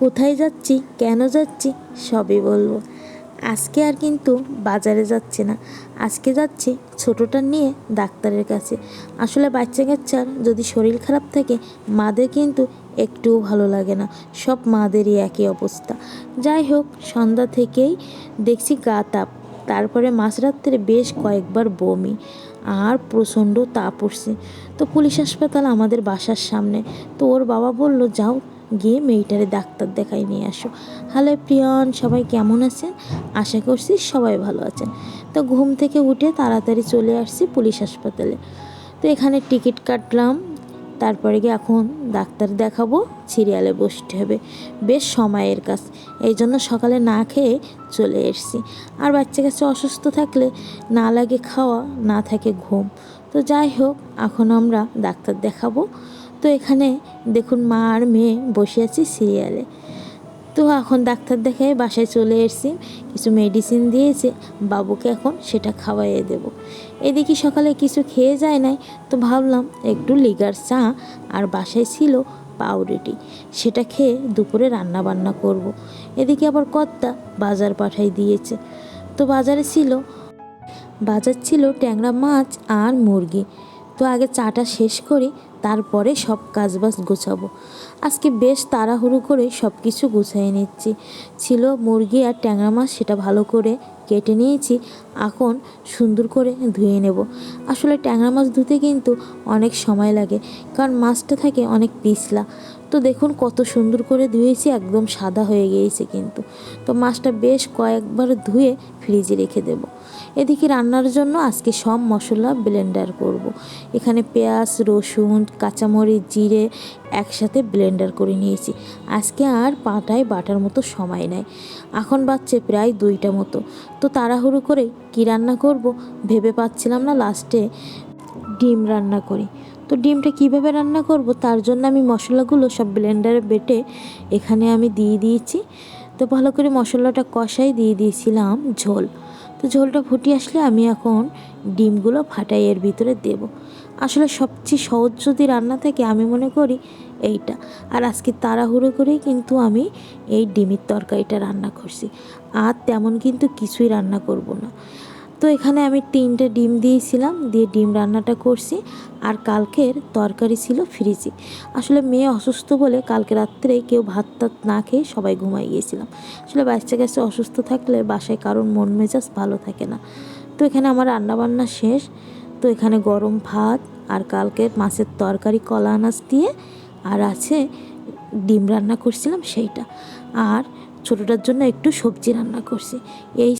কোথায় যাচ্ছি, কেন যাচ্ছি সবই বলবো। আজকে আর কিন্তু বাজারে যাচ্ছি না, আজকে যাচ্ছি ছোটোটা নিয়ে ডাক্তারের কাছে। আসলে বাচ্চা কাচ্চার যদি শরীর খারাপ থাকে মাদের কিন্তু একটুও ভালো লাগে না, সব মাদেরই একই অবস্থা। যাই হোক, সন্ধ্যা থেকেই দেখছি গা তাপ, তারপরে মাঝরাত্রে বেশ কয়েকবার বমি আর প্রচণ্ড তাপ উঠছে। তো পুলিশ হাসপাতাল আমাদের বাসার সামনে, তো ওর বাবা বলল যাও গিয়ে মেয়েটারে ডাক্তার দেখাই নিয়ে আসো। হ্যালো প্রিয়ন, সবাই কেমন আছেন? আশা করছি সবাই ভালো আছেন। তো ঘুম থেকে উঠে তাড়াতাড়ি চলে আসছি পুলিশ হাসপাতালে। তো এখানে টিকিট কাটলাম, তারপরে গিয়ে এখন ডাক্তার দেখাবো, সিরিয়ালে বসতে হবে, বেশ সময়ের কাজ। এই জন্য সকালে না খেয়ে চলে এসেছি। আর বাচ্চা কাছে অসুস্থ থাকলে না লাগে খাওয়া, না থাকে ঘুম। তো যাই হোক, এখন আমরা ডাক্তার দেখাবো। তো এখানে দেখুন মা আর মেয়ে বসে আছি সিরিয়ালে। তো এখন ডাক্তার দেখাই বাসায় চলে এসেছি, কিছু মেডিসিন দিয়েছে, বাবুকে এখন সেটা খাওয়াইয়ে দেব। এদিকে সকালে কিছু খেয়ে যায় নাই, তো ভাবলাম একটু লিগার চা আর বাসায় ছিল পাউরুটি, সেটা খেয়ে দুপুরে রান্না বান্না করব। এদিকে আবার কর্তা বাজার পাঠাই দিয়েছে। তো বাজার ছিল ট্যাংরা মাছ আর মুরগি। তো আগে চাটা শেষ করি, তারপরে সব কাজবাজ গোছাবো। আজকে বেশ তাড়াহুড়ো করে সব কিছু গুছিয়ে নিচ্ছি। ছিল মুরগি আর ট্যাংরা মাছ, সেটা ভালো করে কেটে নিয়েছি, এখন সুন্দর করে ধুয়ে নেব। আসলে ট্যাংরা মাছ ধুতে কিন্তু অনেক সময় লাগে, কারণ মাছটা থাকে অনেক পিছলা। তো দেখুন কত সুন্দর করে ধুয়েছি, একদম সাদা হয়ে গিয়েছে কিন্তু। তো মাছটা বেশ কয়েকবার ধুয়ে ফ্রিজে রেখে দেব। এদিকে রান্নার জন্য আজকে সব মশলা ব্লেন্ডার করব। এখানে পেঁয়াজ, রসুন, কাঁচামরিচ, জিরে একসাথে ব্লেন্ডার করে নিয়েছি। আজকে আর পাটায় বাটার মতো সময় নেই। এখন বাজছে প্রায় 2টা মতো। তো তাড়াহুড়ো করে কি রান্না করব ভেবে পাচ্ছিলাম না, লাস্টে ডিম রান্না করি। তো ডিমটা কিভাবে রান্না করব তার জন্য আমি মশলাগুলো সব ব্লেন্ডারে বেটে এখানে আমি দিয়ে দিয়েছি। তো ভালো করে মশলাটা কষাই দিয়ে দিয়েছিলাম ঝোল। তো ঝোলটা ফুটিয়ে আসলে আমি এখন ডিমগুলো ফাটাই এর ভিতরে দেব। আসলে সবচেয়ে সহজ যদি রান্না থাকে আমি মনে করি এইটা। আর আজকে তাড়াহুড়ো করেই কিন্তু আমি এই ডিমের তরকারিটা রান্না করছি, আর তেমন কিন্তু কিছুই রান্না করব না। তো এখানে আমি 3টে ডিম দিয়েছিলাম, দিয়ে ডিম রান্নাটা করছি। আর কালকের তরকারি ছিল ফ্রিজে। আসলে মেয়ে অসুস্থ বলে কালকে রাত্রে কেউ ভাত টাত না খেয়ে সবাই ঘুমাই গিয়েছিলাম। আসলে বাচ্চা কাছে অসুস্থ থাকলে বাসায় কারোর মন মেজাজ ভালো থাকে না। তো এখানে আমার রান্নাবান্না শেষ। তো এখানে গরম ভাত আর কালকের মাছের তরকারি কলা আনাজ দিয়ে, আর আছে ডিম রান্না করছিলাম সেইটা, আর ছোটোটার জন্য একটু সবজি রান্না করছি। এই